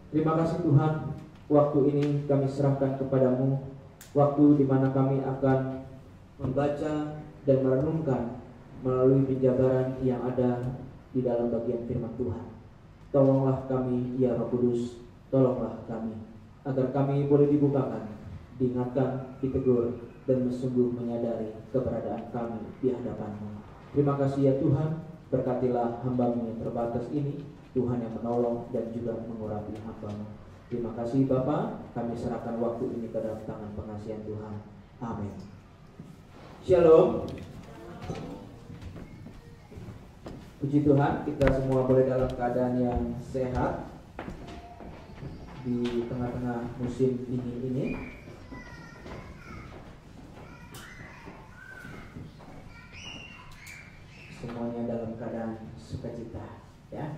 Terima kasih Tuhan, waktu ini kami serahkan kepadamu, waktu di mana kami akan membaca dan merenungkan melalui penjabaran yang ada di dalam bagian firman Tuhan. Tolonglah kami, ya Roh Kudus, tolonglah kami, agar kami boleh dibukakan, diingatkan, ditegur, dan sungguh menyadari keberadaan kami di hadapan-Mu. Terima kasih ya Tuhan, berkatilah hamba-Mu yang terbatas ini, Tuhan yang menolong dan juga mengurapi hamba-Mu. Terima kasih Bapa, kami serahkan waktu ini ke dalam tangan pengasihan Tuhan. Amin. Shalom. Puji Tuhan, kita semua boleh dalam keadaan yang sehat di tengah-tengah musim dingin ini. Semuanya dalam keadaan sukacita, ya.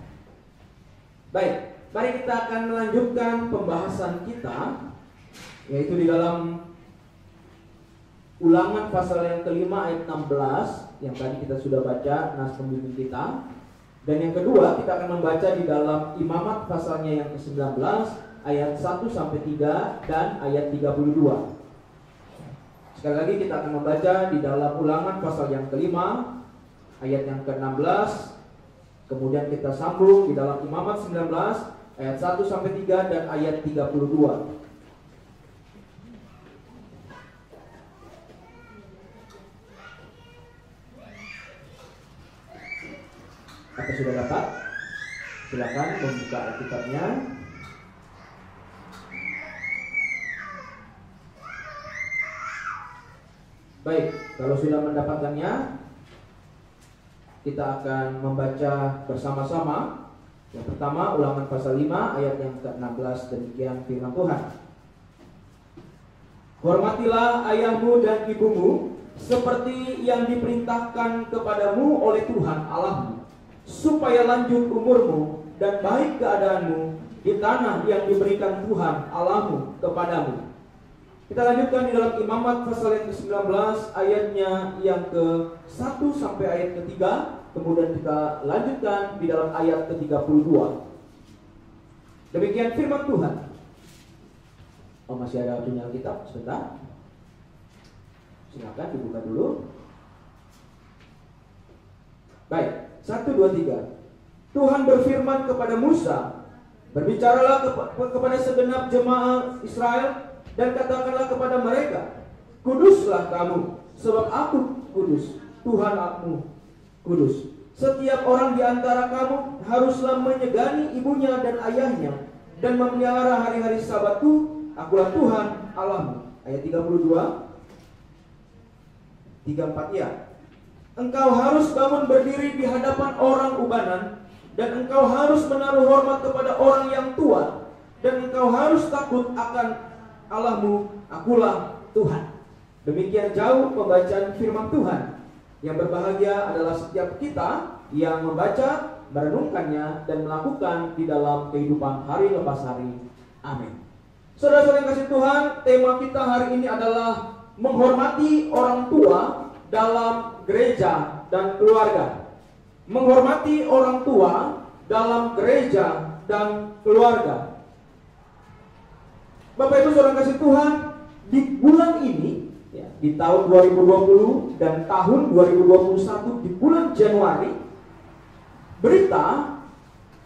Baik, mari kita akan melanjutkan pembahasan kita, yaitu di dalam Ulangan pasal yang kelima ayat 16, yang tadi kita sudah baca nas pembimbing kita. Dan yang kedua, kita akan membaca di dalam Imamat pasalnya yang ke-19 ayat 1-3 dan ayat 32. Sekali lagi kita akan membaca di dalam Ulangan pasal yang kelima ayat yang ke-16. Kemudian kita sambung di dalam Imamat 19 ayat 1-3 dan ayat 32. Apa sudah dapat? Silakan membuka Alkitabnya. Baik, kalau sudah mendapatkannya, kita akan membaca bersama-sama. Yang pertama, Ulangan pasal 5 ayat yang ke-16, demikian firman Tuhan. Hormatilah ayahmu dan ibumu seperti yang diperintahkan kepadamu oleh Tuhan Allahmu, supaya lanjut umurmu dan baik keadaanmu di tanah yang diberikan Tuhan Allahmu kepadamu. Kita lanjutkan di dalam Imamat pasal yang ke-19 ayatnya yang ke-1 sampai ayat ke-3. Kemudian kita lanjutkan di dalam ayat ke-32. Demikian firman Tuhan. Oh, masih ada punya Alkitab? Sebentar. Silakan dibuka dulu. Baik, 1, 2, 3. Tuhan berfirman kepada Musa, berbicaralah kepada segenap jemaah Israel dan katakanlah kepada mereka, kuduslah kamu, sebab aku kudus, Tuhan aku kudus. Setiap orang di antara kamu haruslah menyegani ibunya dan ayahnya dan memelihara hari-hari Sabatku. Akulah Tuhan Allahmu. Ayat 32, 34 ya. Engkau harus bangun berdiri di hadapan orang ubanan, dan engkau harus menaruh hormat kepada orang yang tua, dan engkau harus takut akan Allahmu. Akulah Tuhan. Demikian jauh pembacaan firman Tuhan. Yang berbahagia adalah setiap kita yang membaca, merenungkannya, dan melakukan di dalam kehidupan hari lepas hari. Amin. Saudara-saudara yang kasih Tuhan, tema kita hari ini adalah menghormati orang tua dalam gereja dan keluarga. Menghormati orang tua dalam gereja dan keluarga. Bapak Ibu saudara kasih Tuhan, di bulan ini, ya, di tahun 2020 dan tahun 2021 di bulan Januari, berita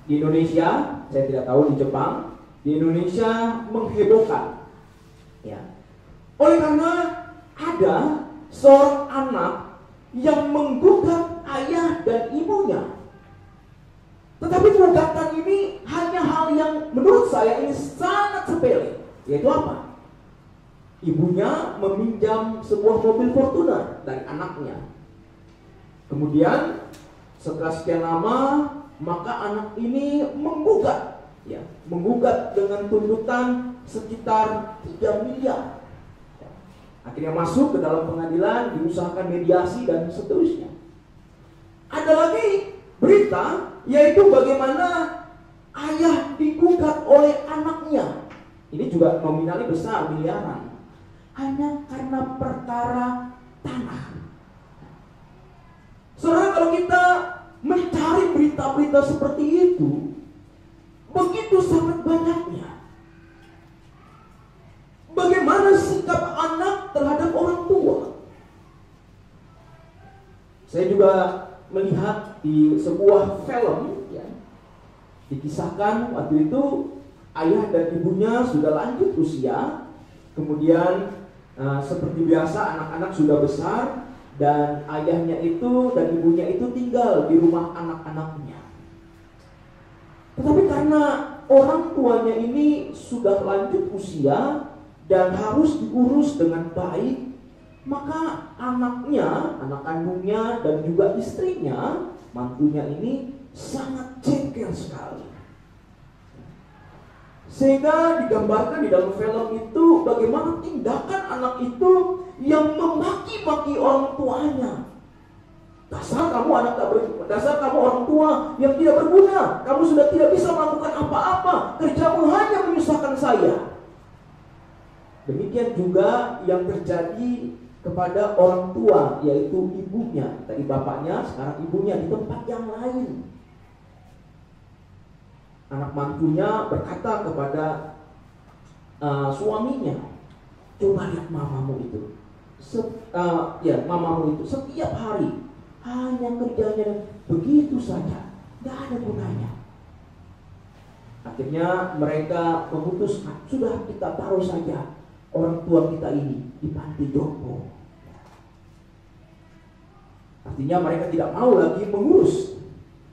di Indonesia, saya tidak tahu di Jepang, di Indonesia menghebohkan. Ya. Oleh karena ada seorang anak yang menggugat ayah dan ibunya. Tetapi gugatan ini hanya hal yang menurut saya ini sangat sepele. Yaitu apa? Ibunya meminjam sebuah mobil Fortuner dari anaknya. Kemudian setelah sekian lama, maka anak ini menggugat, ya, menggugat dengan tuntutan sekitar 3 miliar. Ya. Akhirnya masuk ke dalam pengadilan, diusahakan mediasi dan seterusnya. Ada lagi berita, yaitu bagaimana ayah digugat oleh anaknya. Ini juga nominalnya besar, miliaran. Hanya karena perkara tanah. Saudara, kalau kita mencari berita-berita seperti itu, begitu sangat banyaknya. Bagaimana sikap anak terhadap orang tua? Saya juga melihat di sebuah film, ya, dikisahkan waktu itu ayah dan ibunya sudah lanjut usia, kemudian seperti biasa anak-anak sudah besar, dan ayahnya itu dan ibunya itu tinggal di rumah anak-anaknya. Tetapi karena orang tuanya ini sudah lanjut usia dan harus diurus dengan baik, maka anaknya, anak kandungnya dan juga istrinya, mantunya ini sangat jengkel sekali. Sehingga digambarkan di dalam film itu bagaimana tindakan anak itu yang memaki-maki orang tuanya. Dasar kamu anak tak berguna, dasar kamu orang tua yang tidak berguna. Kamu sudah tidak bisa melakukan apa-apa. Kerjamu hanya menyusahkan saya. Demikian juga yang terjadi kepada orang tua, yaitu ibunya. Tadi bapaknya, sekarang ibunya di tempat yang lain. Anak mantunya berkata kepada suaminya, coba lihat mamamu itu. Mamamu itu setiap hari hanya kerjanya begitu saja, tidak ada gunanya. Akhirnya mereka memutuskan, sudah kita taruh saja orang tua kita ini di panti jompo. Artinya mereka tidak mau lagi mengurus.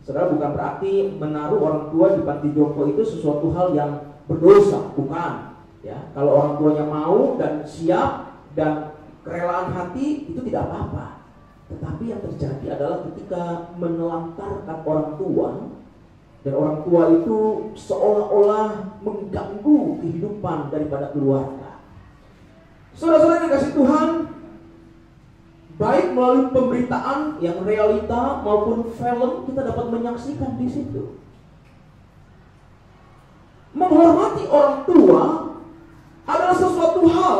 Saudara, bukan berarti menaruh orang tua di panti jompo itu sesuatu hal yang berdosa, bukan. Ya, kalau orang tuanya mau dan siap dan kerelaan hati itu tidak apa-apa. Tetapi yang terjadi adalah ketika menelantarkan orang tua, dan orang tua itu seolah-olah mengganggu kehidupan daripada keluarga. Saudara-saudara yang dikasihi Tuhan, baik melalui pemberitaan yang realita maupun film, kita dapat menyaksikan di situ. Menghormati orang tua adalah sesuatu hal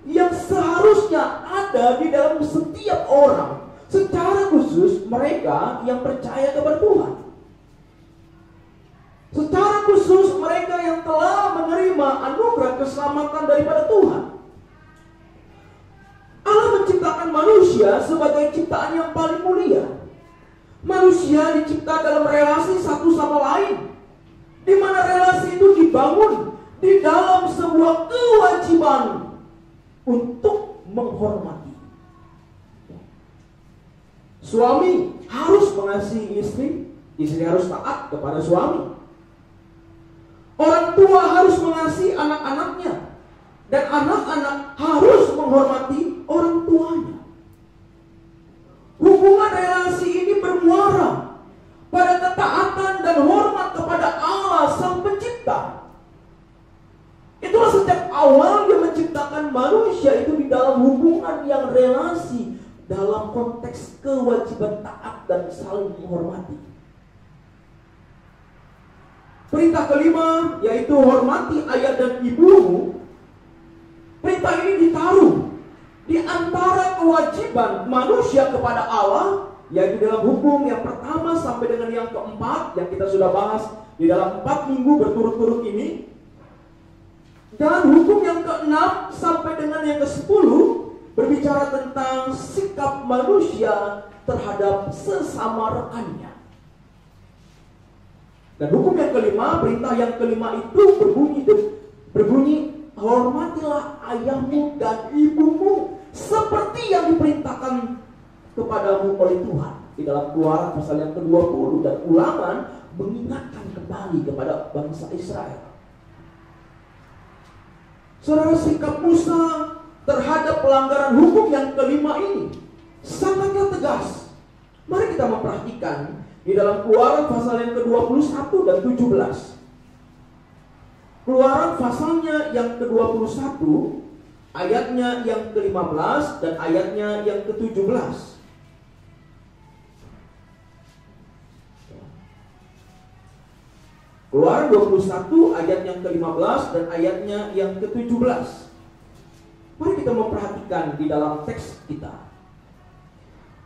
yang seharusnya ada di dalam setiap orang, secara khusus mereka yang percaya kepada Tuhan. Secara khusus mereka yang telah menerima anugerah keselamatan daripada Tuhan. Allah menciptakan manusia sebagai ciptaan yang paling mulia. Manusia dicipta dalam relasi satu sama lain, di mana relasi itu dibangun di dalam sebuah kewajiban untuk menghormati. Suami harus mengasihi istri, istri harus taat kepada suami. Orang tua harus mengasihi anak-anaknya, dan anak-anak harus menghormati orang tuanya. Hubungan relasi ini bermuara pada ketaatan dan hormat kepada Allah Sang Pencipta. Itulah sejak awal Dia menciptakan manusia itu di dalam hubungan yang relasi, dalam konteks kewajiban taat dan saling menghormati. Perintah kelima, yaitu hormati ayah dan ibumu. Perintah ini ditaruh Di antara kewajiban manusia kepada Allah, yaitu dalam hukum yang pertama sampai dengan yang keempat, yang kita sudah bahas di dalam 4 minggu berturut-turut ini, dan hukum yang ke-6 sampai dengan yang ke-10 berbicara tentang sikap manusia terhadap sesama rekannya. Dan hukum yang kelima, perintah yang kelima itu berbunyi, hormatilah ayahmu dan ibumu seperti yang diperintahkan kepadamu oleh Tuhan. Di dalam Keluaran pasal yang ke-20, dan Ulangan mengingatkan kembali kepada bangsa Israel. Saudara, sikap Musa terhadap pelanggaran hukum yang kelima ini sangatlah tegas. Mari kita memperhatikan di dalam Keluaran pasal yang ke-21 dan 17. Keluaran pasalnya yang ke-21, ayatnya yang ke-15 dan ayatnya yang ke-17. Keluaran 21 ayat yang ke-15 dan ayatnya yang ke-17. Mari kita memperhatikan di dalam teks kita.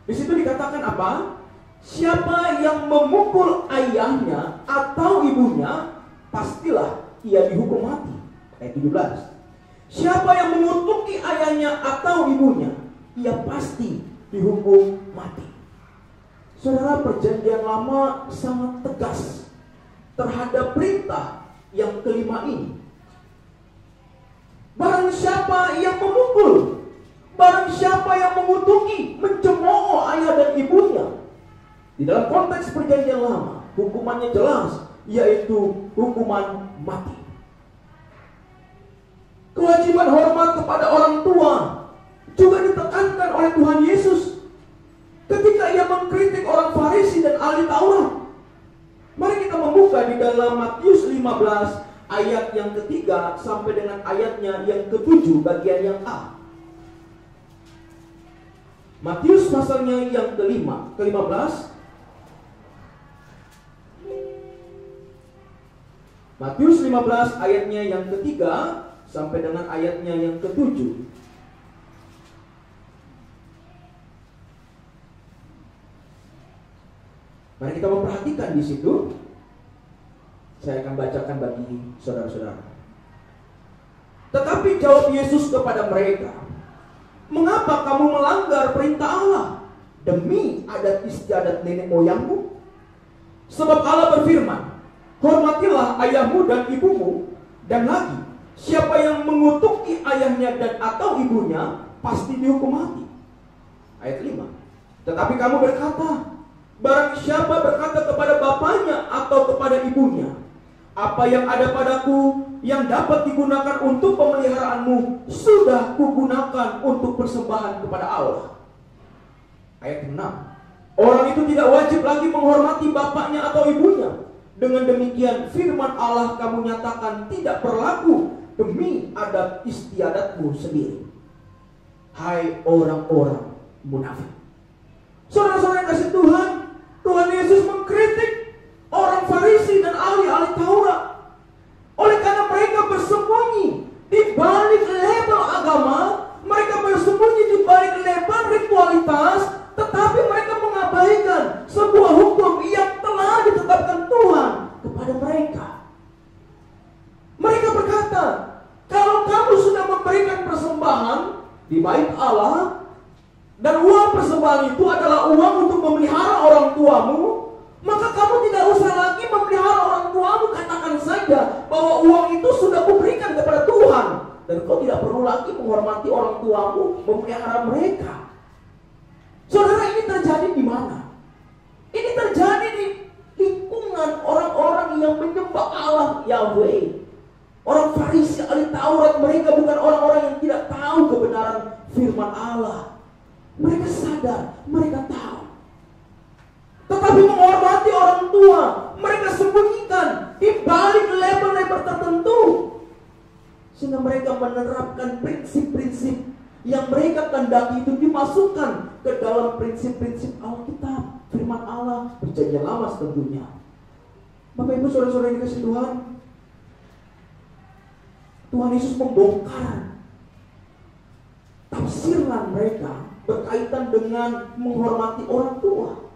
Di situ dikatakan apa? Siapa yang memukul ayahnya atau ibunya, pastilah ia dihukum mati. Ayat 17. Siapa yang mengutuki ayahnya atau ibunya, ia pasti dihukum mati. Saudara, perjanjian lama sangat tegas terhadap perintah yang kelima ini. Barang siapa yang memukul, barang siapa yang mengutuki, mencemooh ayah dan ibunya, di dalam konteks perjanjian lama, hukumannya jelas, yaitu hukuman mati. Kewajiban hormat kepada orang tua juga ditekankan oleh Tuhan Yesus ketika ia mengkritik orang Farisi dan ahli Taurat. Mari kita membuka di dalam Matius 15 ayat yang ketiga sampai dengan ayatnya yang ke-7 bagian yang A. Matius pasalnya yang ke-15. Matius 15 ayatnya yang ketiga sampai dengan ayatnya yang ke-7. Mari kita memperhatikan di situ. Saya akan bacakan bagi saudara-saudara. Tetapi jawab Yesus kepada mereka, mengapa kamu melanggar perintah Allah demi adat istiadat nenek moyangmu? Sebab Allah berfirman, hormatilah ayahmu dan ibumu, dan lagi, siapa yang mengutuki ayahnya dan atau ibunya, pasti dihukum mati. Ayat 5. Tetapi kamu berkata, barang siapa berkata kepada bapaknya atau kepada ibunya, apa yang ada padaku yang dapat digunakan untuk pemeliharaanmu, sudah kugunakan untuk persembahan kepada Allah. Ayat 6. Orang itu tidak wajib lagi menghormati bapaknya atau ibunya. Dengan demikian firman Allah kamu nyatakan tidak berlaku demi adat istiadatmu sendiri. Hai orang-orang munafik. Saudara-saudara yang kasih Tuhan, Tuhan Yesus mengkritik orang Farisi dan ahli-ahli Taurat. Oleh karena mereka bersembunyi di balik label agama, mereka bersembunyi di balik label ritualitas, tetapi mereka mengabaikan sebuah hukum yang telah ditetapkan Tuhan kepada mereka. Mereka berkata, kalau kamu sudah memberikan persembahan di bait Allah, dan uang persembahan itu adalah uang untuk memelihara orang tuamu, maka kamu tidak usah lagi memelihara orang tuamu. Katakan saja bahwa uang itu sudah kuberikan kepada Tuhan, dan kau tidak perlu lagi menghormati orang tuamu, memelihara mereka. Saudara, ini terjadi di mana? Ini terjadi di lingkungan orang-orang yang menyembah Allah Yahweh. Orang Farisi, ahli Taurat, mereka bukan orang-orang yang tidak tahu kebenaran firman Allah. Mereka sadar, mereka tahu. Tetapi menghormati orang tua, mereka sembunyikan di balik label-label tertentu. Sehingga mereka menerapkan prinsip-prinsip yang mereka kehendaki itu dimasukkan ke dalam prinsip-prinsip Alkitab, firman Allah, perjanjian lama tentunya. Bapak Ibu saudara-saudara yang dikasihi Tuhan, Tuhan Yesus membongkar tafsiran mereka berkaitan dengan menghormati orang tua.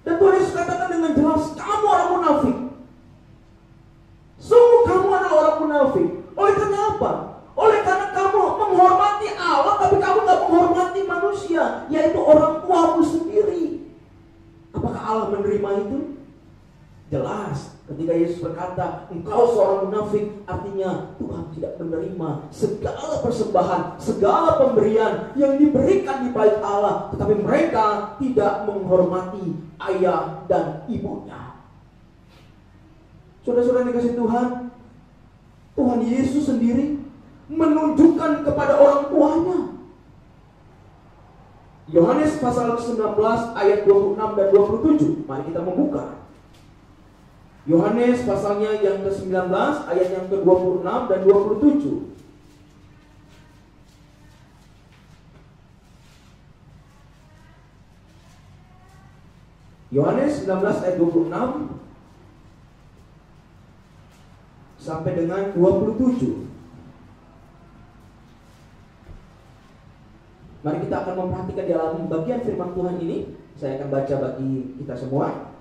Dan Tuhan Yesus katakan dengan jelas, kamu orang munafik. Sungguh kamu adalah orang munafik. Oleh karena apa? Oleh karena kamu menghormati Allah, tapi kamu gak menghormati manusia, yaitu orang tuamu sendiri. Apakah Allah menerima itu? Jelas. Ketika Yesus berkata, engkau seorang munafik, artinya Tuhan tidak menerima segala persembahan, segala pemberian yang diberikan di bait Allah, tetapi mereka tidak menghormati ayah dan ibunya. Saudara-saudara dikasih Tuhan, Tuhan Yesus sendiri menunjukkan kepada orang tuanya. Yohanes pasal 19 ayat 26 dan 27. Mari kita membuka. Yohanes pasalnya yang ke-19 ayat yang ke-26 dan 27. Yohanes 19 ayat 26 sampai dengan 27. Mari kita akan memperhatikan di dalam bagian firman Tuhan ini. Saya akan baca bagi kita semua.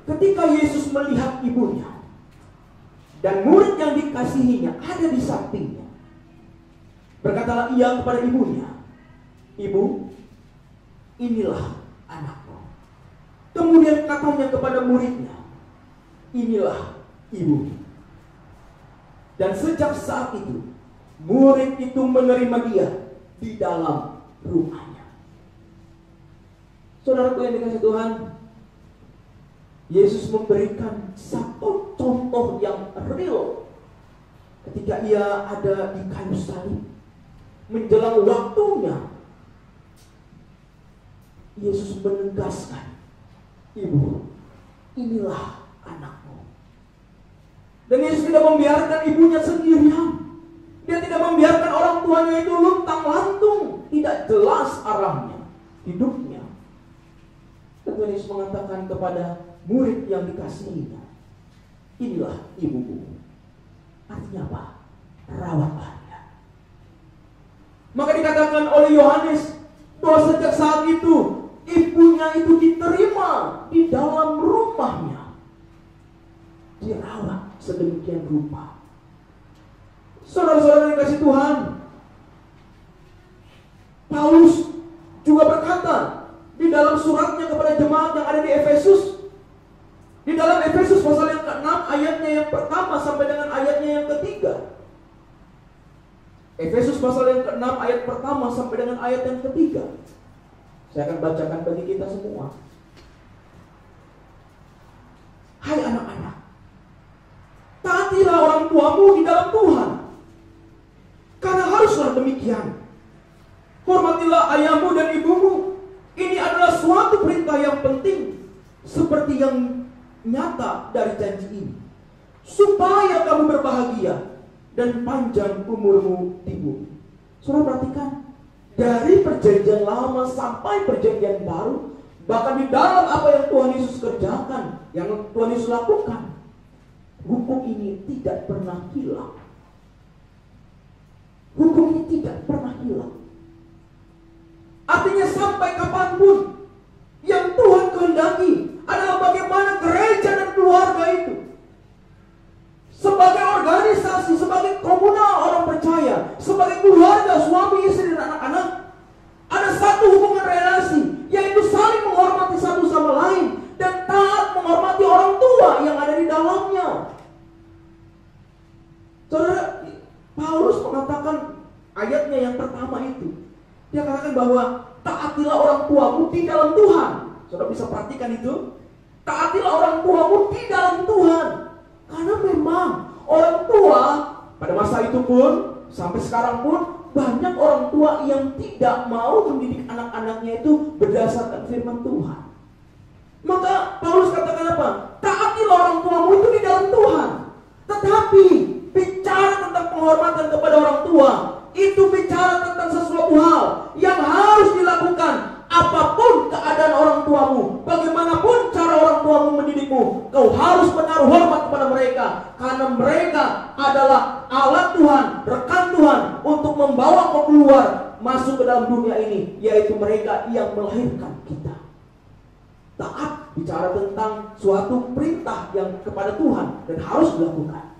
Ketika Yesus melihat ibunya dan murid yang dikasihinya ada di sampingnya, berkatalah ia kepada ibunya, "Ibu, inilah anakmu." Kemudian katanya kepada muridnya, "Inilah ibu." Dan sejak saat itu murid itu menerima dia di dalam rumahnya. Saudaraku yang dikasihi Tuhan, Yesus memberikan satu contoh yang real ketika ia ada di kayu salib. Menjelang waktunya, Yesus menegaskan, "Ibu, inilah anakmu." Dan Yesus tidak membiarkan ibunya sendirian. Dia tidak membiarkan orang tuanya itu luntang-lantung, tidak jelas arahnya hidupnya. Dan Yesus mengatakan kepada murid yang dikasihinya, "Inilah ibumu." Artinya apa? Rawatlah dia. Maka dikatakan oleh Yohanes bahwa sejak saat itu ibunya itu diterima di dalam rumahnya, dirawat sedemikian rupa. Saudara-saudara yang dikasihi Tuhan, Paulus juga berkata di dalam suratnya kepada jemaat yang ada di Efesus, di dalam Efesus pasal yang ke-6 ayatnya yang pertama sampai dengan ayatnya yang ketiga. Efesus pasal yang ke-6 ayat pertama sampai dengan ayat yang ketiga. Saya akan bacakan bagi kita semua. "Hai anak-anak, taatilah orang tuamu di dalam Tuhan, karena haruslah demikian. Hormatilah ayahmu dan ibumu. Ini adalah suatu perintah yang penting, seperti yang nyata dari janji ini, supaya kamu berbahagia dan panjang umurmu di bumi." Saudara perhatikan, dari perjanjian lama sampai perjanjian baru, bahkan di dalam apa yang Tuhan Yesus kerjakan, yang Tuhan Yesus lakukan, hukum ini tidak pernah hilang. Hukum ini tidak pernah hilang. Artinya sampai kapanpun yang Tuhan kehendaki adalah bagaimana gereja dan keluarga itu sebagai organisasi, sebagai komunal orang percaya, sebagai keluarga, suami, istri, dan anak-anak, ada satu hubungan relasi, yaitu saling menghormati satu sama lain dan taat menghormati orang tua yang ada di dalamnya. Saudara, Paulus mengatakan ayatnya yang pertama itu, dia katakan bahwa taatilah orang tuamu di dalam Tuhan. Saudara bisa perhatikan itu. Taatilah orang tuamu di dalam Tuhan. Karena memang orang tua pada masa itu pun, sampai sekarang pun, banyak orang tua yang tidak mau mendidik anak-anaknya itu berdasarkan firman Tuhan. Maka Paulus katakan apa? Taatilah orang tuamu itu di dalam Tuhan. Tetapi bicara tentang penghormatan kepada orang tua, itu bicara tentang sesuatu hal yang harus dilakukan. Apapun keadaan orang tuamu, bagaimanapun cara orang tuamu mendidikmu, kau harus menaruh hormat kepada mereka, karena mereka adalah alat Tuhan, rekan masuk ke dalam dunia ini, yaitu mereka yang melahirkan kita. Taat bicara tentang suatu perintah yang kepada Tuhan dan harus dilakukan.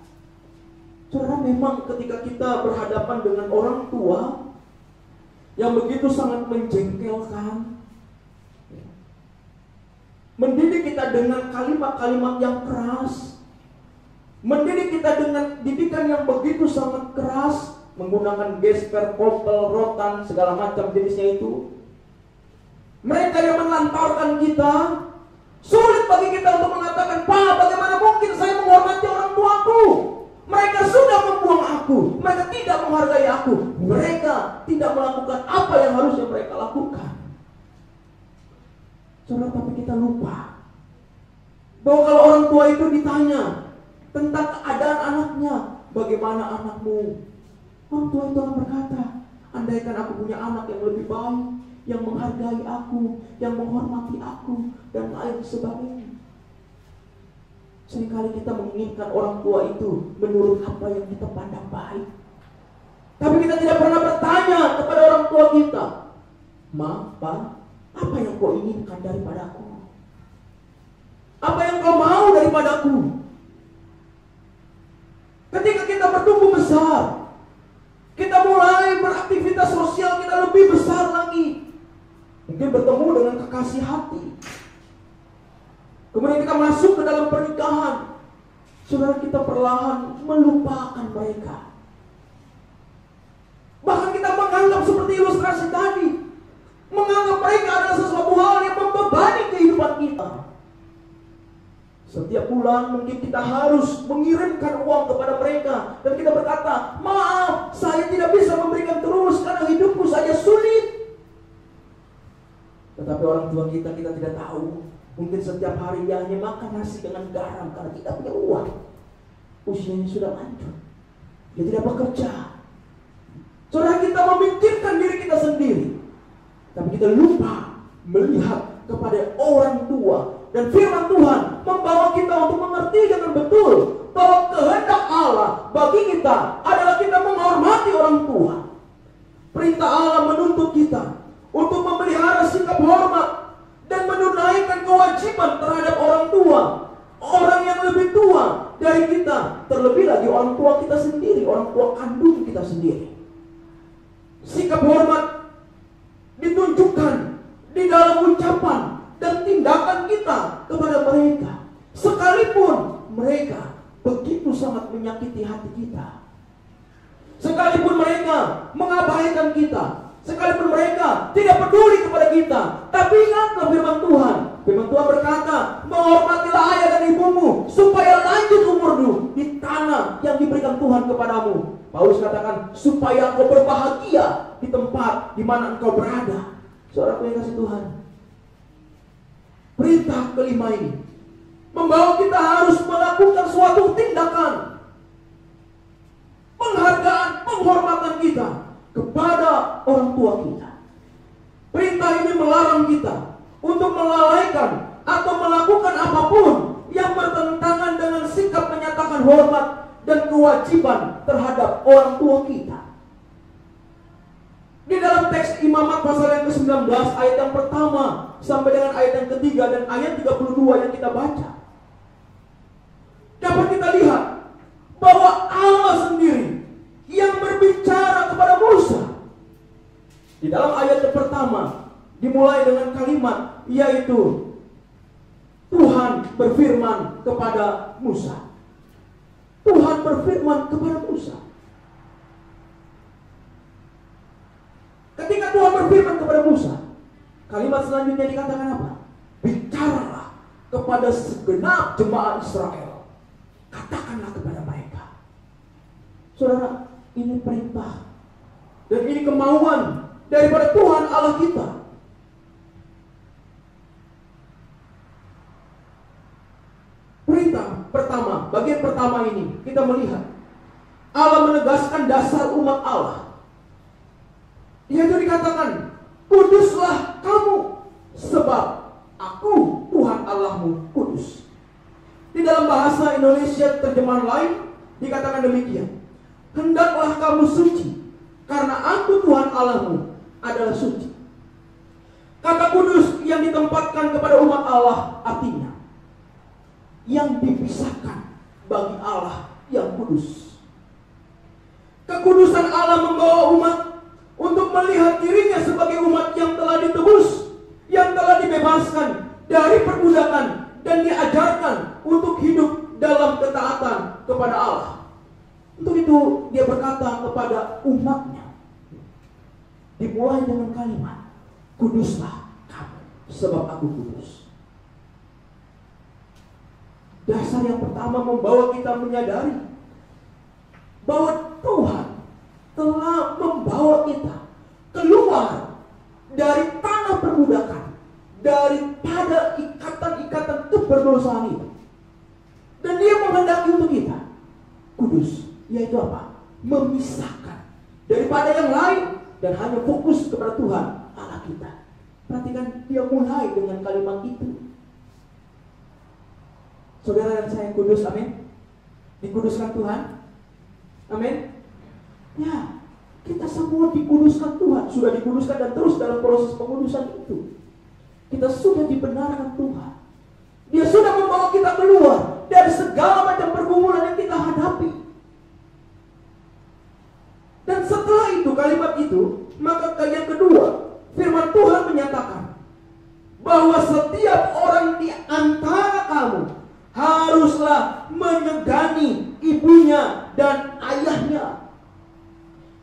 Saudara, memang ketika kita berhadapan dengan orang tua yang begitu sangat menjengkelkan, mendidik kita dengan kalimat-kalimat yang keras, mendidik kita dengan didikan yang begitu sangat keras, menggunakan gesper, kopel, rotan, segala macam jenisnya itu. Mereka yang melantarkan kita, sulit bagi kita untuk mengatakan, "Pak, bagaimana mungkin saya menghormati orang tuaku? Mereka sudah membuang aku, mereka tidak menghargai aku, mereka tidak melakukan apa yang harusnya mereka lakukan." Saudara, tapi kita lupa bahwa kalau orang tua itu ditanya tentang keadaan anaknya, "Bagaimana anakmu?" Orang tua itu akan berkata, "Andaikan aku punya anak yang lebih baik, yang menghargai aku, yang menghormati aku, dan lain sebagainya." Seringkali kita menginginkan orang tua itu menurut apa yang kita pandang baik, tapi kita tidak pernah bertanya kepada orang tua kita, "Ma, Pa, apa yang kau inginkan daripadaku? Apa yang kau mau daripadaku?" Ketika kita bertumbuh besar, kita mulai beraktivitas sosial, kita lebih besar lagi, mungkin bertemu dengan kekasih hati, kemudian kita masuk ke dalam pernikahan. Saudara, kita perlahan melupakan mereka. Bahkan kita menganggap seperti ilustrasi tadi, menganggap mereka adalah sesuatu hal yang membebani kehidupan kita. Setiap bulan mungkin kita harus mengirimkan uang kepada mereka, dan kita berkata, "Maaf, saya tidak bisa memberikan terus karena hidupku saja sulit." Tetapi orang tua kita tidak tahu, mungkin setiap hari dia hanya makan nasi dengan garam karena tidak punya uang. Usianya sudah lanjut, dia tidak bekerja. Saudara, kita memikirkan diri kita sendiri, tapi kita lupa melihat kepada orang tua. Dan firman Tuhan membawa kita untuk mengerti dengan betul bahwa kehendak Allah bagi kita adalah kita menghormati orang tua. Perintah Allah menuntut kita untuk memelihara sikap hormat dan menunaikan kewajiban terhadap orang tua, orang yang lebih tua dari kita, terlebih lagi orang tua kita sendiri, orang tua kandung kita sendiri. Sikap hormat ditunjukkan di dalam ucapan dan tindakan kita kepada mereka, sekalipun mereka begitu sangat menyakiti hati kita, sekalipun mereka mengabaikan kita, sekalipun mereka tidak peduli kepada kita. Tapi ingatlah firman Tuhan. Firman Tuhan berkata, "Menghormatilah ayah dan ibumu supaya lanjut umurmu di tanah yang diberikan Tuhan kepadamu." Paulus katakan, supaya engkau berbahagia di tempat di mana engkau berada. Saudara yang kasih Tuhan, perintah kelima ini membawa kita harus melakukan suatu tindakan penghargaan, penghormatan kita kepada orang tua kita. Perintah ini melarang kita untuk melalaikan atau melakukan apapun yang bertentangan dengan sikap menyatakan hormat dan kewajiban terhadap orang tua kita. Di dalam teks Imamat pasal yang ke-19 ayat yang pertama sampai dengan ayat yang ketiga dan ayat 32 yang kita baca, dapat kita lihat bahwa Allah sendiri yang berbicara kepada Musa. Di dalam ayat yang pertama dimulai dengan kalimat, yaitu Tuhan berfirman kepada Musa. Tuhan berfirman kepada Musa. Ketika Tuhan berfirman kepada Musa, kalimat selanjutnya dikatakan apa? Bicaralah kepada segenap jemaat Israel, katakanlah kepada mereka. Saudara, ini perintah dan ini kemauan daripada Tuhan Allah kita. Perintah pertama, bagian pertama ini kita melihat Allah menegaskan dasar umat Allah, yaitu dikatakan, kuduslah kamu sebab aku Tuhan Allahmu kudus. Di dalam bahasa Indonesia terjemahan lain dikatakan demikian, hendaklah kamu suci karena aku Tuhan Allahmu adalah suci. Kata kudus yang ditempatkan kepada umat Allah artinya yang dipisahkan bagi Allah yang kudus. Kekudusan Allah membawa umat untuk melihat dirinya sebagai umat yang telah ditebus, yang telah dibebaskan dari perbudakan dan diajarkan untuk hidup dalam ketaatan kepada Allah. Untuk itu dia berkata kepada umatnya, dimulai dengan kalimat, kuduslah kamu, sebab aku kudus. Dasar yang pertama membawa kita menyadari bahwa Tuhan telah membawa kita keluar dari tanah perbudakan, daripada ikatan-ikatan keberdosaan itu. Dan dia menghendaki untuk kita kudus, yaitu apa? Memisahkan daripada yang lain dan hanya fokus kepada Tuhan Allah kita. Perhatikan, dia mulai dengan kalimat itu. Saudara dan saya kudus, amin. Dikuduskan Tuhan, amin. Ya, kita semua dikuduskan Tuhan, sudah dikuduskan dan terus dalam proses pengudusan itu. Kita sudah dibenarkan Tuhan. Dia sudah membawa kita keluar dari segala macam pergumulan yang kita hadapi. Dan setelah itu, kalimat itu, maka yang kedua, firman Tuhan menyatakan bahwa setiap orang di antara kamu haruslah menyegani ibunya dan ayahnya.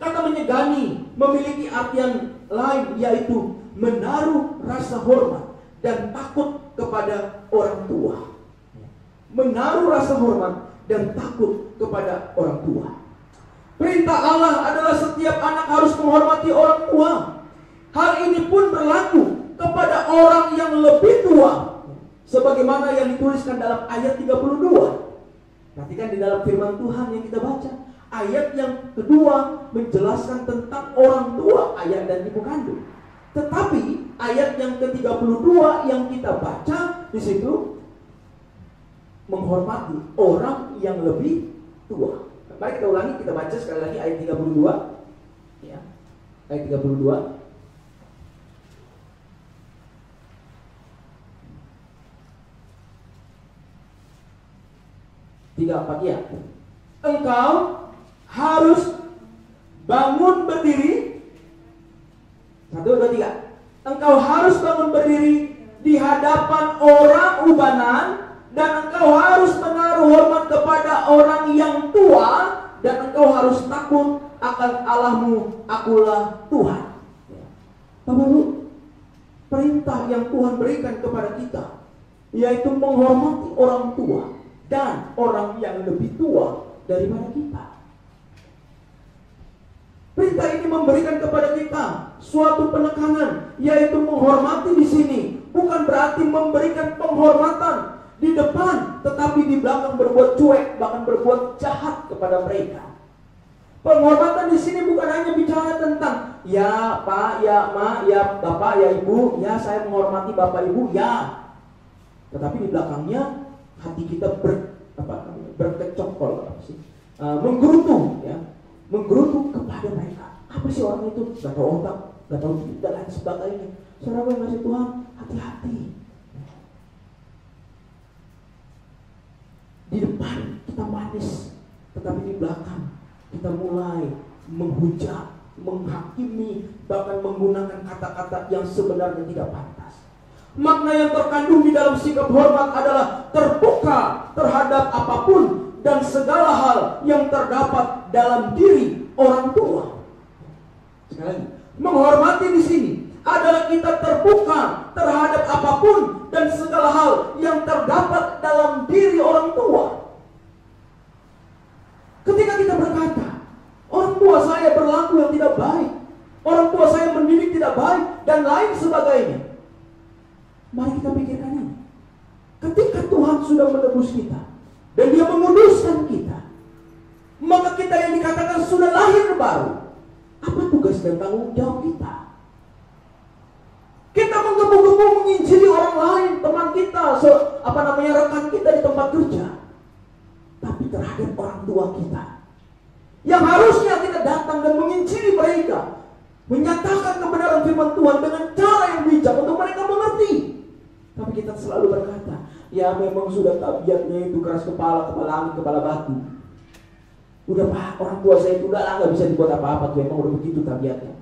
Kata menyegani memiliki artian lain, yaitu menaruh rasa hormat dan takut kepada orang tua. Menaruh rasa hormat dan takut kepada orang tua. Perintah Allah adalah setiap anak harus menghormati orang tua. Hal ini pun berlaku kepada orang yang lebih tua, sebagaimana yang dituliskan dalam ayat 32. Perhatikan di dalam firman Tuhan yang kita baca. Ayat yang kedua menjelaskan tentang orang tua, ayah dan ibu kandung. Tetapi ayat yang ke-32 yang kita baca di situ menghormati orang yang lebih tua. Mari kita ulangi, kita baca sekali lagi ayat 32. Ya. Ayat 32. Ya. Engkau harus bangun berdiri. 1, 2, 3. Engkau harus bangun berdiri di hadapan orang ubanan, dan engkau harus menaruh hormat kepada orang yang tua, dan engkau harus takut akan Allahmu, akulah Tuhan. Bapak Ibu, perintah yang Tuhan berikan kepada kita yaitu menghormati orang tua dan orang yang lebih tua daripada kita. Perintah ini memberikan kepada kita suatu penekanan, yaitu menghormati di sini bukan berarti memberikan penghormatan di depan, tetapi di belakang berbuat cuek, bahkan berbuat jahat kepada mereka. Penghormatan di sini bukan hanya bicara tentang ya Pak, ya Ma, ya Bapak, ya Ibu, ya saya menghormati Bapak Ibu, ya. Tetapi di belakangnya hati kita berkecokol, menggerutu, ya. Menggerutu kepada mereka. Apa sih orang itu? Gak tahu otak, gak tahu dan lain sebagainya. Saudara yang kasih Tuhan, hati-hati. Di depan kita manis, tetapi di belakang kita mulai menghujat, menghakimi, bahkan menggunakan kata-kata yang sebenarnya tidak pantas. Makna yang terkandung di dalam sikap hormat adalah terbuka terhadap apapun dan segala hal yang terdapat dalam diri orang tua. Sekali lagi, menghormati di sini adalah kita terbuka terhadap apapun dan segala hal yang terdapat dalam diri orang tua. Ketika kita berkata, orang tua saya berlaku yang tidak baik, orang tua saya mendidik tidak baik, dan lain sebagainya, mari kita pikirkan ini. Ketika Tuhan sudah menebus kita dan Dia menguduskan kita, maka kita yang dikatakan sudah lahir baru. Apa tugas dan tanggung jawab kita? Kita menggebu-gebu menginjili orang lain, teman kita, rekan kita di tempat kerja. Tapi terhadap orang tua kita, yang harusnya kita datang dan menginjili mereka, menyatakan kebenaran firman firman Tuhan dengan cara yang bijak untuk mereka mengerti. Tapi kita selalu berkata, ya memang sudah tabiatnya itu keras kepala, kepala angin, kepala batu. Udah Pak, orang tua saya itu udah gak bisa dibuat apa-apa tuh, emang udah begitu tabiatnya.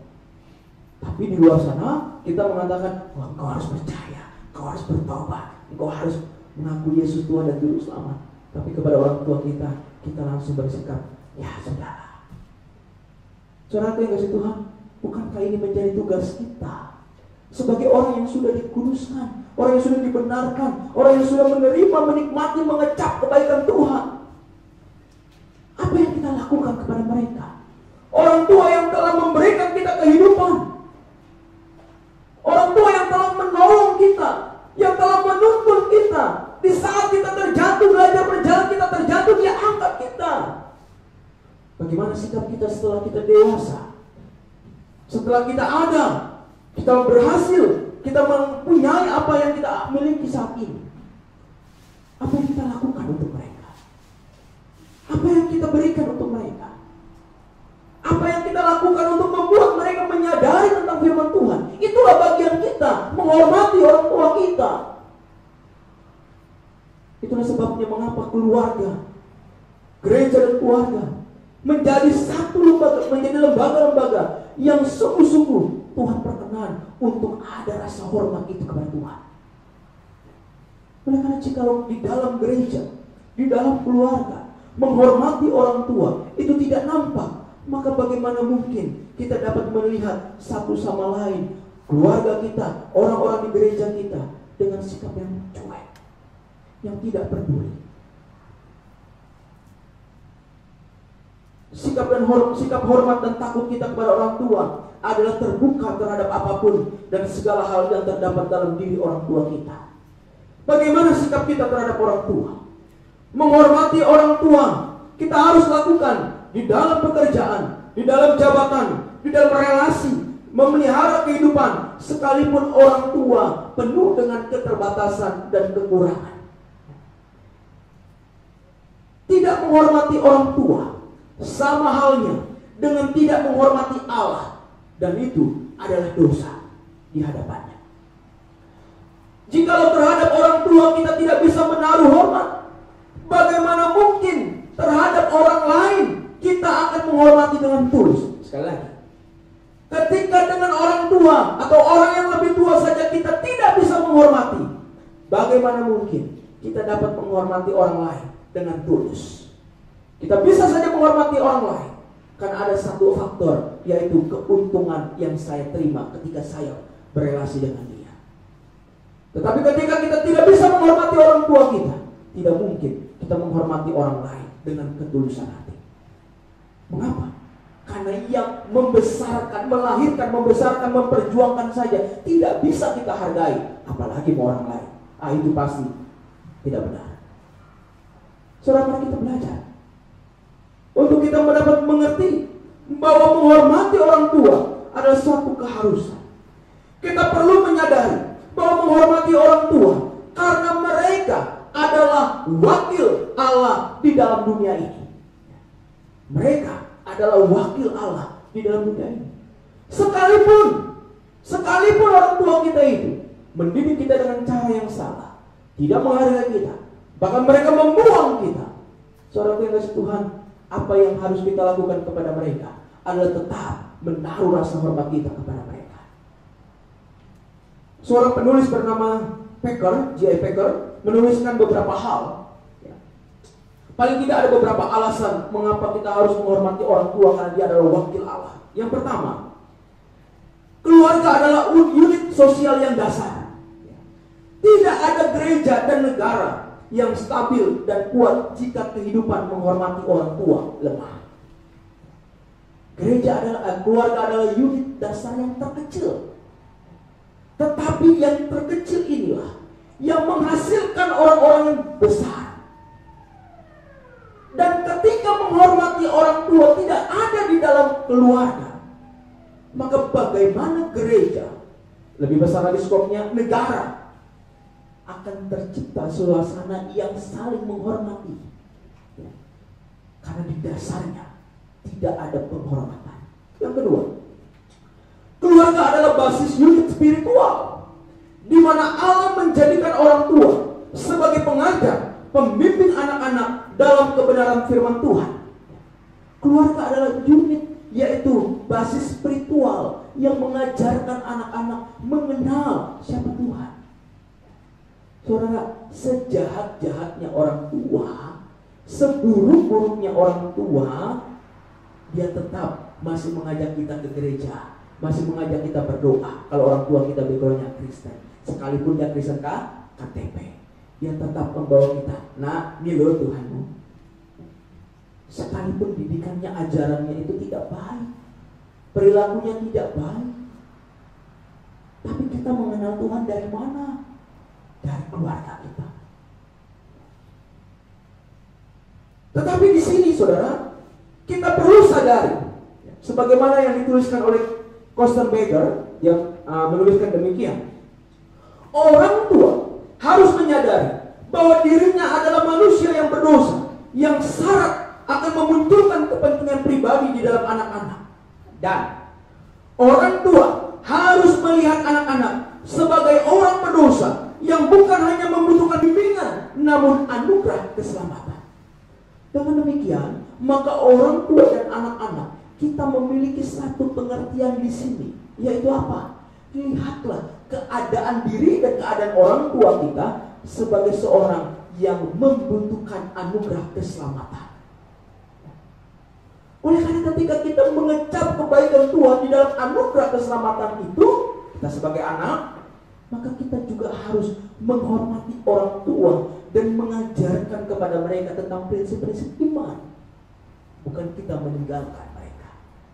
Tapi di luar sana kita mengatakan, wah engkau harus percaya, engkau harus bertobat, engkau harus mengaku Yesus Tuhan dan Juru Selamat. Tapi kepada orang tua kita langsung bersikap, ya sudahlah. Saudara yang kasih Tuhan, bukankah ini menjadi tugas kita sebagai orang yang sudah dikuduskan, orang yang sudah dibenarkan, orang yang sudah menerima, menikmati, mengecap kebaikan Tuhan? Apa yang kita lakukan kepada mereka? Orang tua yang telah memberikan kita kehidupan, orang tua yang telah menolong kita, yang telah menuntun kita. Di saat kita terjatuh, belajar berjalan, kita terjatuh, Dia angkat kita. Bagaimana sikap kita setelah kita dewasa? Setelah kita ada, kita berhasil, kita mempunyai apa yang kita miliki saat ini. Apa yang kita lakukan untuk mereka? Apa yang kita berikan untuk mereka? Apa yang kita lakukan untuk membuat mereka menyadari tentang firman Tuhan? Itulah bagian kita, menghormati orang tua kita. Itulah sebabnya mengapa keluarga, gereja dan keluarga menjadi satu lembaga, menjadi lembaga-lembaga yang sungguh-sungguh Tuhan berkenan untuk ada rasa hormat itu kepada Tuhan. Oleh karena jikalau di dalam gereja, di dalam keluarga, menghormati orang tua itu tidak nampak, maka bagaimana mungkin kita dapat melihat satu sama lain, keluarga kita, orang-orang di gereja kita dengan sikap yang cuek, yang tidak peduli. Sikap hormat dan takut kita kepada orang tua adalah terbuka terhadap apapun dan segala hal yang terdapat dalam diri orang tua kita. Bagaimana sikap kita terhadap orang tua? Menghormati orang tua kita harus lakukan di dalam pekerjaan, di dalam jabatan, di dalam relasi, memelihara kehidupan, sekalipun orang tua penuh dengan keterbatasan dan kekurangan. Tidak menghormati orang tua sama halnya dengan tidak menghormati Allah, dan itu adalah dosa di hadapannya. Jikalau terhadap orang tua kita tidak bisa menaruh hormat, bagaimana mungkin terhadap orang lain kita akan menghormati dengan tulus? Sekali lagi, ketika dengan orang tua atau orang yang lebih tua saja kita tidak bisa menghormati, bagaimana mungkin kita dapat menghormati orang lain dengan tulus? Kita bisa saja menghormati orang lain karena ada satu faktor, yaitu keuntungan yang saya terima ketika saya berelasi dengan dia. Tetapi ketika kita tidak bisa menghormati orang tua kita, tidak mungkin kita menghormati orang lain dengan ketulusan hati. Mengapa? Karena yang membesarkan, melahirkan, membesarkan, memperjuangkan saja tidak bisa kita hargai, apalagi mau orang lain. Itu pasti tidak benar. Saudara, mari kita belajar untuk kita mendapat mengerti bahwa menghormati orang tua adalah suatu keharusan. Kita perlu menyadari bahwa menghormati orang tua karena mereka adalah wakil Allah di dalam dunia ini. Mereka adalah wakil Allah di dalam dunia ini. Sekalipun orang tua kita itu mendidik kita dengan cara yang salah, tidak menghargai kita, bahkan mereka membuang kita, saudara yang kasih Tuhan, apa yang harus kita lakukan kepada mereka adalah tetap menaruh rasa hormat kita kepada mereka. Seorang penulis bernama Packer, J.I. Packer, menuliskan beberapa hal. Paling tidak ada beberapa alasan mengapa kita harus menghormati orang tua, karena dia adalah wakil Allah. Yang pertama, keluarga adalah unit sosial yang dasar. Tidak ada gereja dan negara yang stabil dan kuat jika kehidupan menghormati orang tua lemah. Keluarga adalah unit dasar yang terkecil. Tetapi yang terkecil inilah yang menghasilkan orang-orang yang besar. Dan ketika menghormati orang tua tidak ada di dalam keluarga, maka bagaimana gereja, lebih besar lagi skopnya, negara, akan tercipta suasana yang saling menghormati. Karena di dasarnya tidak ada penghormatan. Yang kedua, Keluarga adalah basis unit spiritual, di mana Allah menjadikan orang tua sebagai pengajar, pembimbing anak-anak dalam kebenaran firman Tuhan. Keluarga adalah unit, yaitu basis spiritual yang mengajarkan anak-anak mengenal siapa Tuhan. Saudara, sejahat-jahatnya orang tua, seburuk-buruknya orang tua, dia tetap masih mengajak kita ke gereja, masih mengajak kita berdoa. Kalau orang tua kita backgroundnya Kristen, sekalipun dia Kristen KTP, dia tetap membawa kita. Nah, ini loh Tuhanmu. Sekalipun didikannya, ajarannya itu tidak baik, perilakunya tidak baik, tapi kita mengenal Tuhan dari mana? Dari keluarga kita. Tetapi di sini, saudara, kita perlu sadari, sebagaimana yang dituliskan oleh Kostenberger yang menuliskan demikian. Orang tua harus menyadari bahwa dirinya adalah manusia yang berdosa, yang syarat akan memunculkan kepentingan pribadi di dalam anak-anak. Dan orang tua harus melihat anak-anak sebagai orang berdosa yang bukan hanya membutuhkan bimbingan, namun anugerah keselamatan. Dengan demikian, maka orang tua dan anak-anak, kita memiliki satu pengertian di sini, yaitu apa? Lihatlah keadaan diri dan keadaan orang tua kita sebagai seorang yang membutuhkan anugerah keselamatan. Oleh karena ketika kita mengecap kebaikan Tuhan di dalam anugerah keselamatan itu, kita sebagai anak, maka kita juga harus menghormati orang tua dan mengajarkan kepada mereka tentang prinsip-prinsip iman. Bukan kita meninggalkan mereka,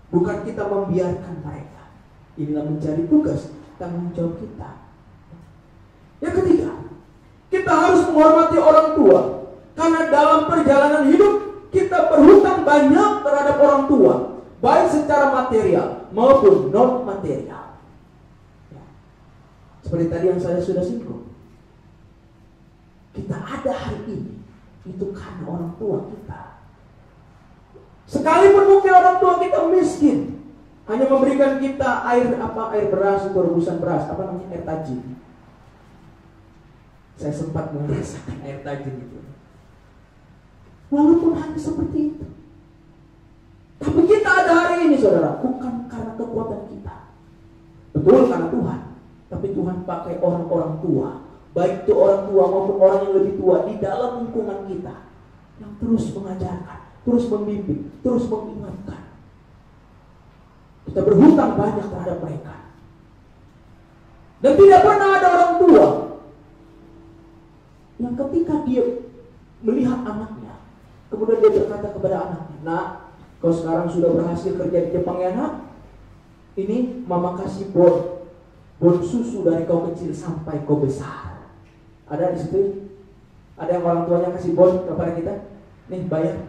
bukan kita membiarkan mereka. Inilah menjadi tugas tanggung jawab kita. Yang ketiga, kita harus menghormati orang tua, karena dalam perjalanan hidup kita berhutang banyak terhadap orang tua, baik secara material maupun non material. Seperti tadi yang saya sudah singgung, kita ada hari ini itu karena orang tua kita. Sekalipun mungkin orang tua kita miskin, hanya memberikan kita air beras, itu rebusan beras, air tajin. Saya sempat merasakan air tajin itu. Walaupun hanya seperti itu, tapi kita ada hari ini, saudara, bukan karena kekuatan kita. Betul, karena Tuhan. Tapi Tuhan pakai orang-orang tua, baik itu orang tua maupun orang yang lebih tua di dalam lingkungan kita, yang terus mengajarkan, terus membimbing, terus mengingatkan. Kita berhutang banyak terhadap mereka. Dan tidak pernah ada orang tua yang ketika dia melihat anaknya, kemudian dia berkata kepada anaknya, "Nak, kau sekarang sudah berhasil kerja di Jepang ya nak? Ini mama kasih bon susu dari kau kecil sampai kau besar." Ada di situ? Ada yang orang tuanya kasih bon kepada kita? Nih bayar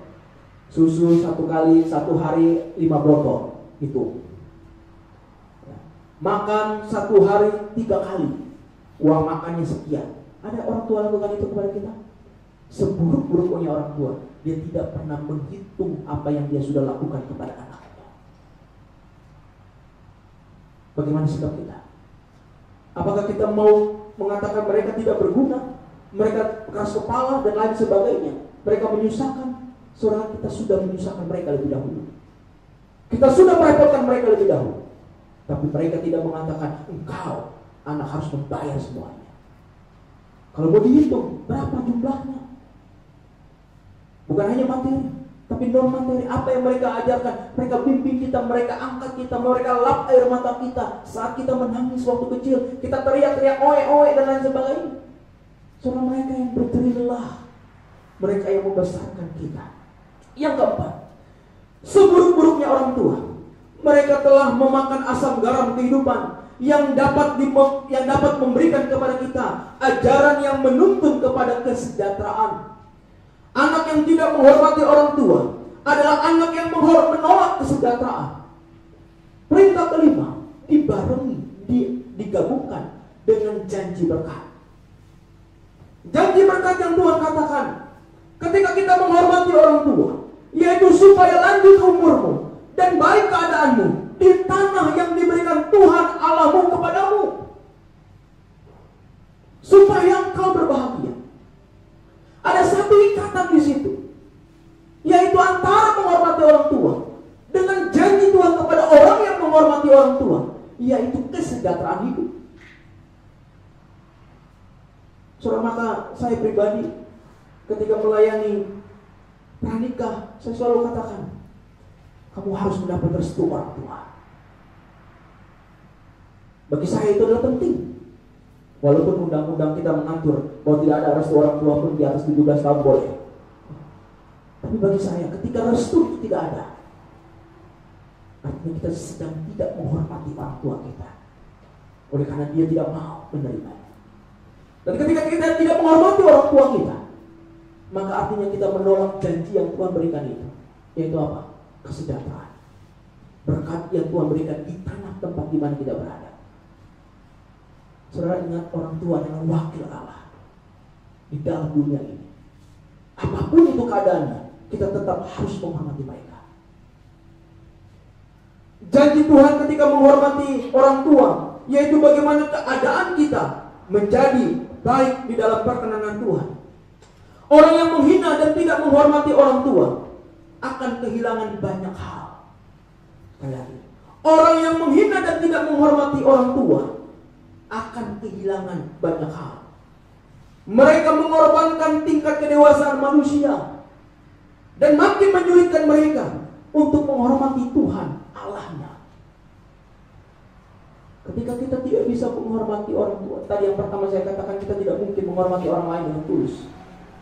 susu satu hari 5 botol itu. Makan satu hari 3 kali, uang makannya sekian. Ada orang tua lakukan itu kepada kita? Seburuk-buruknya orang tua, dia tidak pernah menghitung apa yang dia sudah lakukan kepada anaknya. Bagaimana sikap kita? Apakah kita mau mengatakan mereka tidak berguna, mereka keras kepala dan lain sebagainya, mereka menyusahkan? Saudara, kita sudah menyusahkan mereka lebih dahulu. Kita sudah merepotkan mereka lebih dahulu. Tapi mereka tidak mengatakan, engkau anak harus membayar semuanya. Kalau mau dihitung, berapa jumlahnya? Bukan hanya materi, tapi non materi. Apa yang mereka ajarkan? Mereka bimbing kita, mereka angkat kita, mereka lap air mata kita saat kita menangis waktu kecil, kita teriak-teriak oe dan lain sebagainya. Saudara, mereka yang berjerih lelah, mereka yang membesarkan kita. Yang keempat, seburuk-buruknya orang tua, mereka telah memakan asam garam kehidupan yang dapat memberikan kepada kita ajaran yang menuntun kepada kesejahteraan. Anak yang tidak menghormati orang tua adalah anak yang menolak kesejahteraan. Perintah kelima dibarengi, digabungkan dengan janji berkat. Janji berkat yang Tuhan katakan, ketika kita menghormati orang tua, yaitu supaya lanjut umurmu dan baik keadaanmu, di tanah yang diberikan Tuhan Allahmu kepadamu, supaya engkau berbahagia. Ada satu ikatan di situ, yaitu antara menghormati orang tua dengan janji Tuhan kepada orang yang menghormati orang tua, yaitu kesejahteraan hidup. Saudara, maka saya pribadi ketika melayani pranikah, saya selalu katakan, kamu harus mendapat restu orang tua. Bagi saya itu adalah penting. Walaupun undang-undang kita mengatur bahwa tidak ada restu orang tua pun di atas 17 tahun boleh. Tapi bagi saya, ketika restu itu tidak ada, artinya kita sedang tidak menghormati orang tua kita. Oleh karena dia tidak mau menerima. Dan ketika kita tidak menghormati orang tua kita, maka artinya kita menolak janji yang Tuhan berikan itu. Yaitu apa? Kesejahteraan. Berkat yang Tuhan berikan di tanah tempat di mana kita berada. Saudara, ingat, orang tua adalah wakil Allah di dalam dunia ini. Apapun itu keadaannya, kita tetap harus menghormati mereka. Janji Tuhan ketika menghormati orang tua, yaitu bagaimana keadaan kita menjadi baik di dalam perkenanan Tuhan. Orang yang menghina dan tidak menghormati orang tua akan kehilangan banyak hal. Orang yang menghina dan tidak menghormati orang tua akan kehilangan banyak hal. Mereka mengorbankan tingkat kedewasaan manusia dan makin menyulitkan mereka untuk menghormati Tuhan Allahnya. Ketika kita tidak bisa menghormati orang tua, tadi yang pertama saya katakan, kita tidak mungkin menghormati orang lain dengan tulus.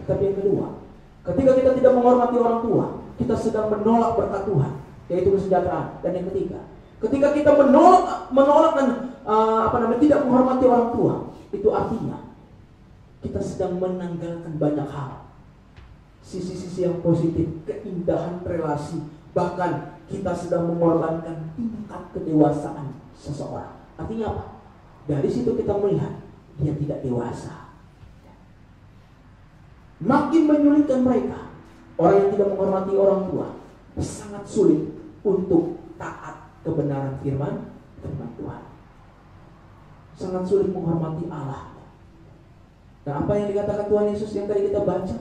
Tapi yang kedua, ketika kita tidak menghormati orang tua, kita sedang menolak berkat Tuhan, yaitu kesejahteraan. Dan yang ketiga, ketika kita menolak dan tidak menghormati orang tua, itu artinya kita sedang menanggalkan banyak hal. Sisi-sisi yang positif, keindahan relasi, bahkan kita sedang mengorbankan tingkat kedewasaan seseorang. Artinya apa? Dari situ kita melihat dia tidak dewasa. Makin menyulitkan mereka. Orang yang tidak menghormati orang tua sangat sulit untuk taat kebenaran firman Tuhan. Sangat sulit menghormati Allah. Nah, apa yang dikatakan Tuhan Yesus yang tadi kita baca?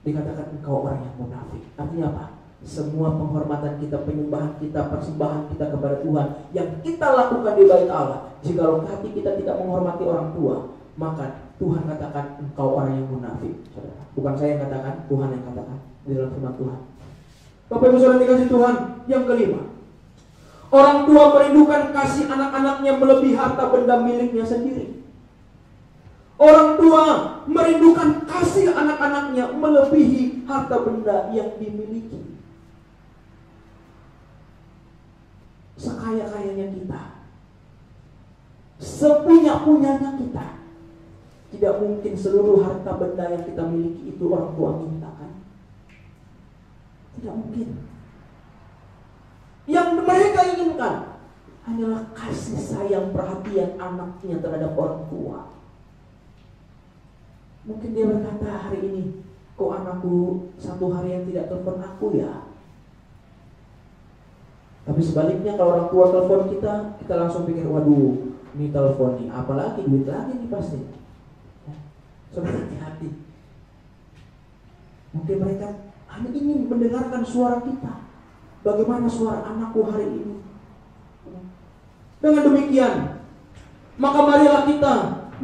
Dikatakan engkau orang yang munafik. Artinya apa? Semua penghormatan kita, penyembahan kita, persembahan kita kepada Tuhan yang kita lakukan di bait Allah, jikalau hati kita tidak menghormati orang tua, maka Tuhan katakan engkau orang yang munafik. Saudara, bukan saya yang katakan, Tuhan yang katakan di dalam firman Tuhan. Bapak Ibu Saudara dikasih Tuhan, yang kelima, orang tua merindukan kasih anak-anaknya melebihi harta benda miliknya sendiri. Orang tua merindukan kasih anak-anaknya melebihi harta benda yang dimiliki. Sekaya-kayanya kita, sepunya-punyanya kita, tidak mungkin seluruh harta benda yang kita miliki itu orang tua mintakan. Tidak mungkin. Yang mereka inginkan hanyalah kasih sayang, perhatian anaknya terhadap orang tua. Mungkin dia berkata, hari ini kok anakku satu hari yang tidak telepon aku ya. Tapi sebaliknya kalau orang tua telepon kita langsung pikir, waduh, ini telepon nih, apalagi duit lagi nih pasti. Ya. Saudara, hati-hati. Mungkin mereka hanya ingin mendengarkan suara kita. Bagaimana suara anakku hari ini? Dengan demikian, maka marilah kita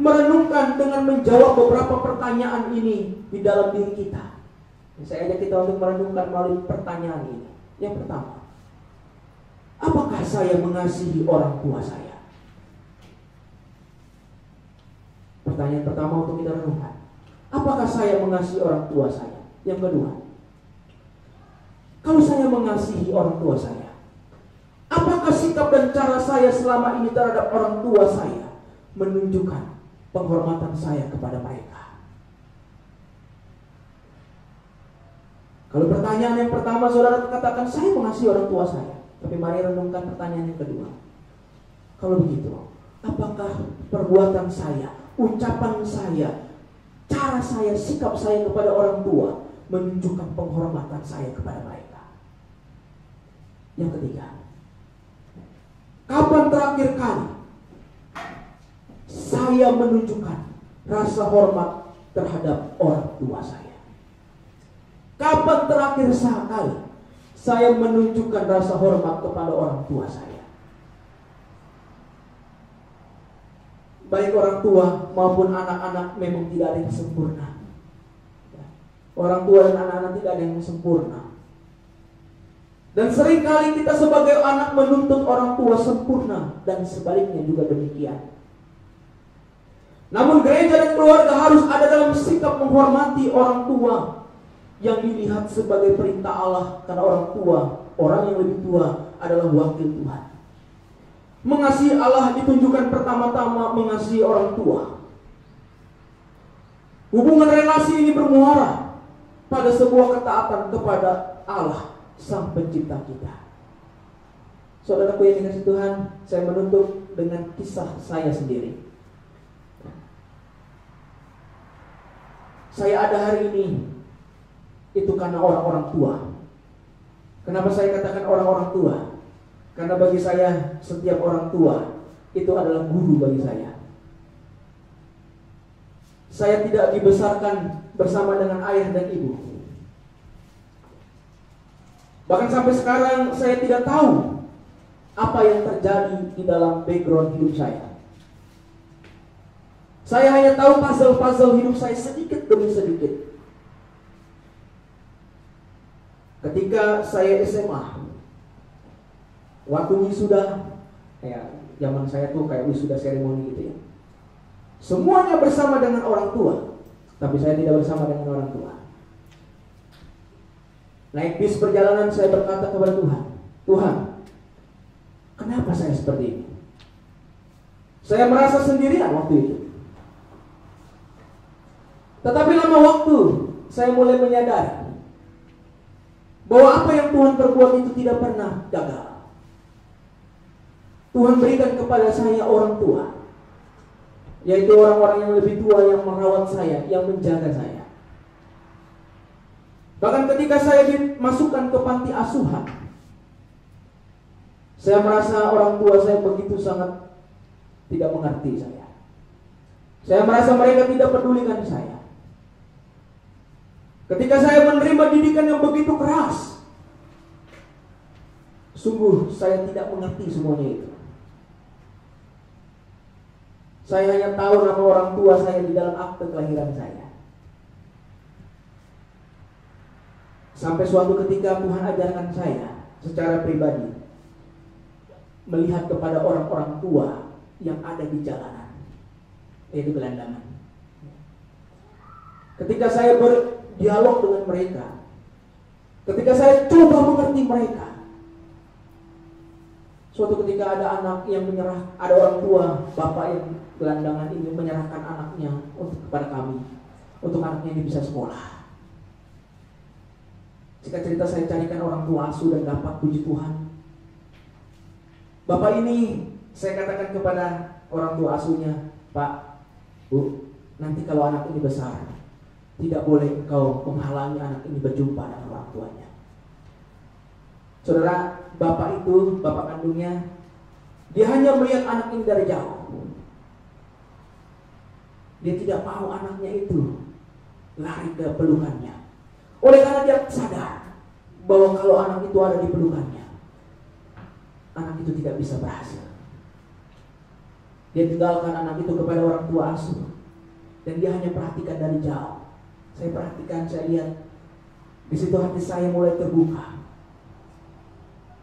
merenungkan dengan menjawab beberapa pertanyaan ini di dalam diri kita. Saya ajak kita untuk merenungkan melalui pertanyaan ini. Yang pertama, apakah saya mengasihi orang tua saya? Pertanyaan pertama untuk kita renungkan. Apakah saya mengasihi orang tua saya? Yang kedua, kalau saya mengasihi orang tua saya, apakah sikap dan cara saya selama ini terhadap orang tua saya menunjukkan penghormatan saya kepada mereka? Kalau pertanyaan yang pertama saudara katakan saya mengasihi orang tua saya, tapi mari renungkan pertanyaan yang kedua. Kalau begitu, apakah perbuatan saya, ucapan saya, cara saya, sikap saya kepada orang tua menunjukkan penghormatan saya kepada mereka? Yang ketiga, Kapan terakhir kali saya menunjukkan rasa hormat terhadap orang tua saya? Kapan terakhir kali saya menunjukkan rasa hormat kepada orang tua saya? Baik orang tua maupun anak-anak memang tidak ada yang sempurna. Orang tua dan anak-anak tidak ada yang sempurna. Dan seringkali kita sebagai anak menuntut orang tua sempurna, dan sebaliknya juga demikian. Namun gereja dan keluarga harus ada dalam sikap menghormati orang tua yang dilihat sebagai perintah Allah, karena orang tua, orang yang lebih tua adalah wakil Tuhan. Mengasihi Allah ditunjukkan pertama-tama mengasihi orang tua. Hubungan relasi ini bermuara pada sebuah ketaatan kepada Allah, Sang Pencipta kita. Saudaraku yang dikasihi Tuhan, saya menutup dengan kisah saya sendiri. Saya ada hari ini itu karena orang-orang tua. Kenapa saya katakan orang-orang tua? Karena bagi saya setiap orang tua itu adalah guru bagi saya. Saya tidak dibesarkan bersama dengan ayah dan ibu. Bahkan sampai sekarang saya tidak tahu apa yang terjadi di dalam background hidup saya. Saya hanya tahu puzzle-puzzle hidup saya sedikit demi sedikit. Ketika saya SMA, waktu wisuda, kayak zaman saya tuh kayak wisuda seremoni gitu ya. Semuanya bersama dengan orang tua, tapi saya tidak bersama dengan orang tua. Naik bis perjalanan, saya berkata kepada Tuhan, Tuhan, kenapa saya seperti ini? Saya merasa sendirian waktu itu. Tetapi lama waktu, saya mulai menyadari bahwa apa yang Tuhan perbuat itu tidak pernah gagal. Tuhan berikan kepada saya orang tua, yaitu orang-orang yang lebih tua yang merawat saya, yang menjaga saya. Bahkan ketika saya dimasukkan ke panti asuhan, saya merasa orang tua saya begitu sangat tidak mengerti saya. Saya merasa mereka tidak pedulikan saya. Ketika saya menerima didikan yang begitu keras, sungguh saya tidak mengerti semuanya itu. Saya hanya tahu nama orang tua saya di dalam akte kelahiran saya. Sampai suatu ketika Tuhan ajarkan saya secara pribadi melihat kepada orang-orang tua yang ada di jalanan, yaitu gelandangan. Ketika saya berdialog dengan mereka, ketika saya coba mengerti mereka, suatu ketika ada anak yang menyerah, ada orang tua, bapak yang gelandangan ini menyerahkan anaknya kepada kami, untuk anaknya ini bisa sekolah. Jika cerita saya carikan orang tua asuh dan dapat, puji Tuhan. Bapak ini, saya katakan kepada orang tua asuhnya, Pak, Bu, nanti kalau anak ini besar, tidak boleh engkau menghalangi anak ini berjumpa dengan orang tuanya. Saudara, bapak itu, bapak kandungnya, dia hanya melihat anak ini dari jauh. Dia tidak mau anaknya itu lari ke pelukannya. Oleh karena dia sadar bahwa kalau anak itu ada di pelukannya, anak itu tidak bisa berhasil. Dia tinggalkan anak itu kepada orang tua asuh, dan dia hanya perhatikan dari jauh. Saya perhatikan, saya lihat, di situ hati saya mulai terbuka.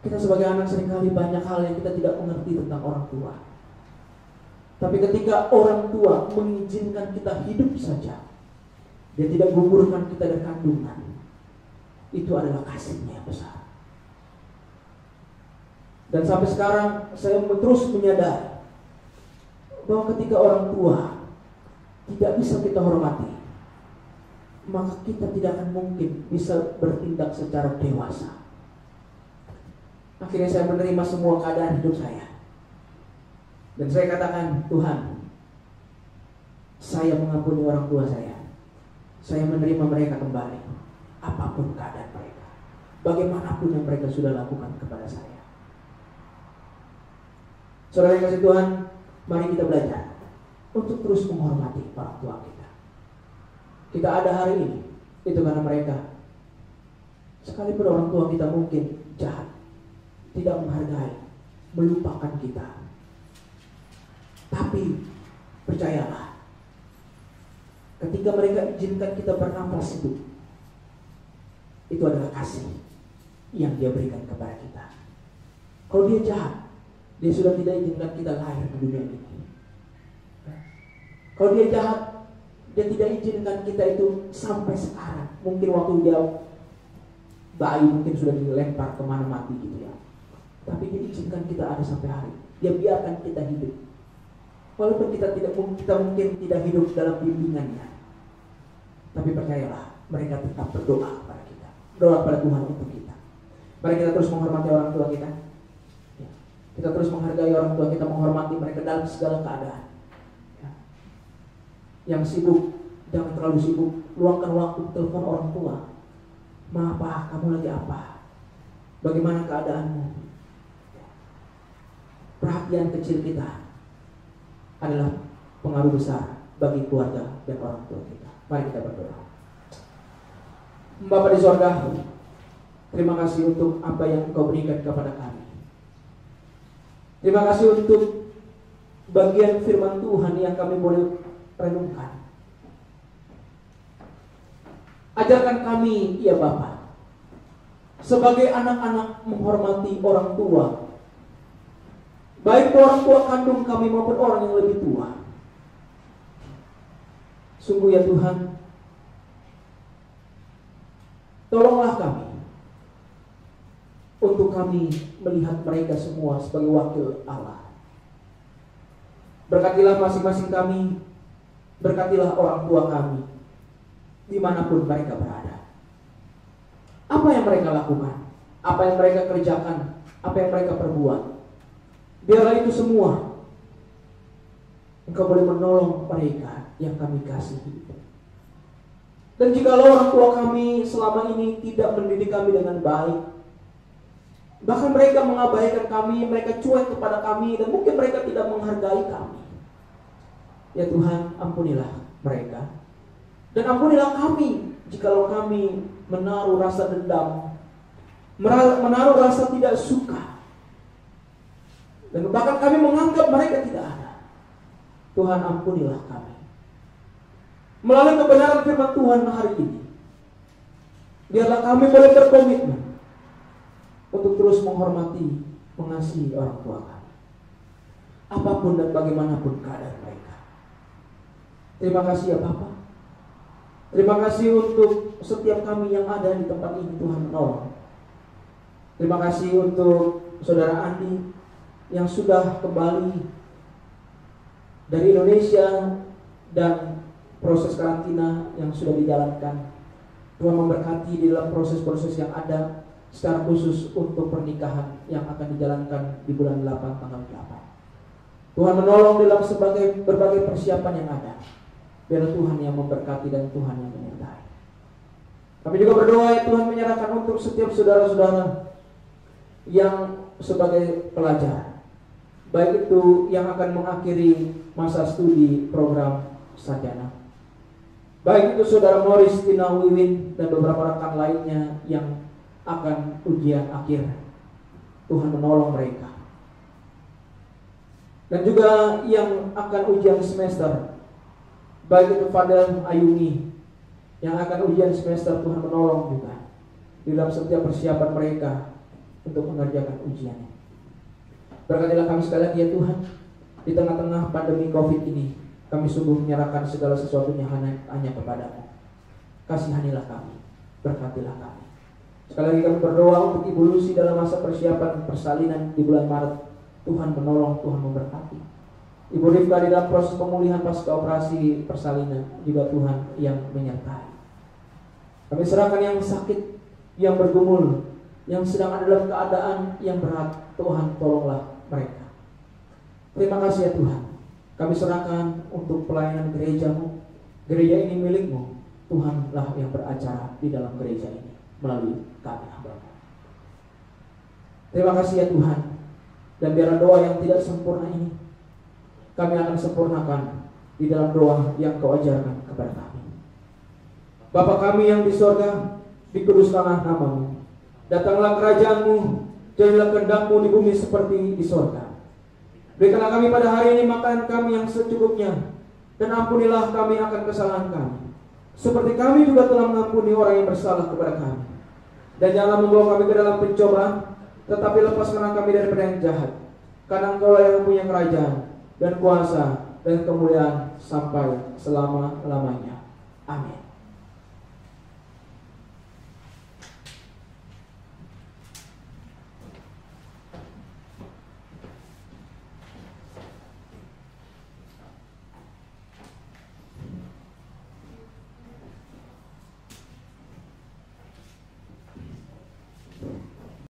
Kita sebagai anak seringkali banyak hal yang kita tidak mengerti tentang orang tua. Tapi ketika orang tua mengizinkan kita hidup saja, dia tidak gugurkan kita dari kandungan, itu adalah kasihnya yang besar. Dan sampai sekarang saya terus menyadari bahwa ketika orang tua tidak bisa kita hormati, maka kita tidak akan mungkin bisa bertindak secara dewasa. Akhirnya saya menerima semua keadaan hidup saya, dan saya katakan, Tuhan, saya mengampuni orang tua saya. Saya menerima mereka kembali, apapun keadaan mereka, bagaimanapun yang mereka sudah lakukan kepada saya. Saudara yang kasih Tuhan, mari kita belajar untuk terus menghormati orang tua kita. Kita ada hari ini, itu karena mereka. Sekalipun orang tua kita mungkin jahat, tidak menghargai, melupakan kita, tapi percayalah, ketika mereka izinkan kita bernafas itu adalah kasih yang dia berikan kepada kita. Kalau dia jahat, dia sudah tidak izinkan kita lahir di dunia ini. Kalau dia jahat, dia tidak izinkan kita itu sampai sekarang. Mungkin waktu dia bayi mungkin sudah dilempar kemana mati gitu ya. Tapi dia izinkan kita ada sampai hari. Dia biarkan kita hidup. Walaupun kita mungkin tidak hidup dalam bimbingannya, tapi percayalah, mereka tetap berdoa kepada kita, berdoa kepada Tuhan untuk kita. Mari kita terus menghormati orang tua kita. Kita terus menghargai orang tua kita, menghormati mereka dalam segala keadaan. Yang sibuk, jangan terlalu sibuk, luangkan waktu telepon orang tua. Ma, apa? Kamu lagi apa? Bagaimana keadaanmu? Perhatian kecil kita adalah pengaruh besar bagi keluarga dan orang tua kita. Mari kita berdoa. Bapa di sorga, terima kasih untuk apa yang Engkau berikan kepada kami. Terima kasih untuk bagian firman Tuhan yang kami boleh renungkan. Ajarkan kami, ya Bapa, sebagai anak-anak menghormati orang tua, baik orang tua kandung kami maupun orang yang lebih tua. Sungguh ya Tuhan, tolonglah kami untuk kami melihat mereka semua sebagai wakil Allah. Berkatilah masing-masing kami, berkatilah orang tua kami, dimanapun mereka berada. Apa yang mereka lakukan, apa yang mereka kerjakan, apa yang mereka perbuat, biarlah itu semua Engkau boleh menolong mereka yang kami kasihi. Dan jikalau orang tua kami selama ini tidak mendidik kami dengan baik, bahkan mereka mengabaikan kami, mereka cuek kepada kami, dan mungkin mereka tidak menghargai kami, ya Tuhan, ampunilah mereka. Dan ampunilah kami jikalau kami menaruh rasa dendam, menaruh rasa tidak suka, dan bahkan kami menganggap mereka tidak ada. Tuhan, ampunilah kami. Melalui kebenaran firman Tuhan hari ini, biarlah kami boleh berkomitmen untuk terus menghormati, mengasihi orang tua kami, apapun dan bagaimanapun keadaan mereka. Terima kasih ya Bapa. Terima kasih untuk setiap kami yang ada di tempat ini, Tuhan menolong. Terima kasih untuk Saudara Andi yang sudah kembali dari Indonesia dan proses karantina yang sudah dijalankan. Tuhan memberkati di dalam proses-proses yang ada, secara khusus untuk pernikahan yang akan dijalankan di bulan 8 tanggal 8. Tuhan menolong dalam berbagai persiapan yang ada. Biar Tuhan yang memberkati dan Tuhan yang menyertai. Kami juga berdoa ya Tuhan, menyerahkan untuk setiap saudara-saudara yang sebagai pelajar, baik itu yang akan mengakhiri masa studi program sarjana, baik itu Saudara Morris, Tina Wiwin, dan beberapa rekan lainnya yang akan ujian akhir. Tuhan menolong mereka. Dan juga yang akan ujian semester, baik itu Fadel Ayuni yang akan ujian semester, Tuhan menolong juga di dalam setiap persiapan mereka untuk mengerjakan ujiannya. Berkatilah kami sekali lagi ya Tuhan, di tengah-tengah pandemi COVID ini, kami sungguh menyerahkan segala sesuatunya hanya kepadamu. Kasihanilah kami, berkatilah kami. Sekali lagi kami berdoa untuk Ibu Lucy dalam masa persiapan persalinan di bulan Maret. Tuhan menolong, Tuhan memberkati. Ibu Rifka di dalam proses pemulihan pasca operasi persalinan, juga Tuhan yang menyertai. Kami serahkan yang sakit, yang bergumul, yang sedang ada dalam keadaan yang berat. Tuhan, tolonglah mereka. Terima kasih ya Tuhan. Kami serahkan untuk pelayanan gereja-Mu. Gereja ini milik-Mu. Tuhanlah yang beracara di dalam gereja ini melalui kami hamba-Mu. Terima kasih ya Tuhan. Dan biarlah doa yang tidak sempurna ini kami akan sempurnakan di dalam doa yang Kau ajarkan kepada kami. Bapa kami yang di sorga, dikuduskanlah nama-Mu. Datanglah kerajaan-Mu, jadilah kehendak-Mu di bumi seperti di sorga. Berikanlah kami pada hari ini makan kami yang secukupnya, dan ampunilah kami akan kesalahan kami, seperti kami juga telah mengampuni orang yang bersalah kepada kami. Dan janganlah membawa kami ke dalam pencobaan, tetapi lepaskanlah kami daripada yang jahat. Karena Engkau yang mempunyai kerajaan dan kuasa dan kemuliaan sampai selama-lamanya. Amin.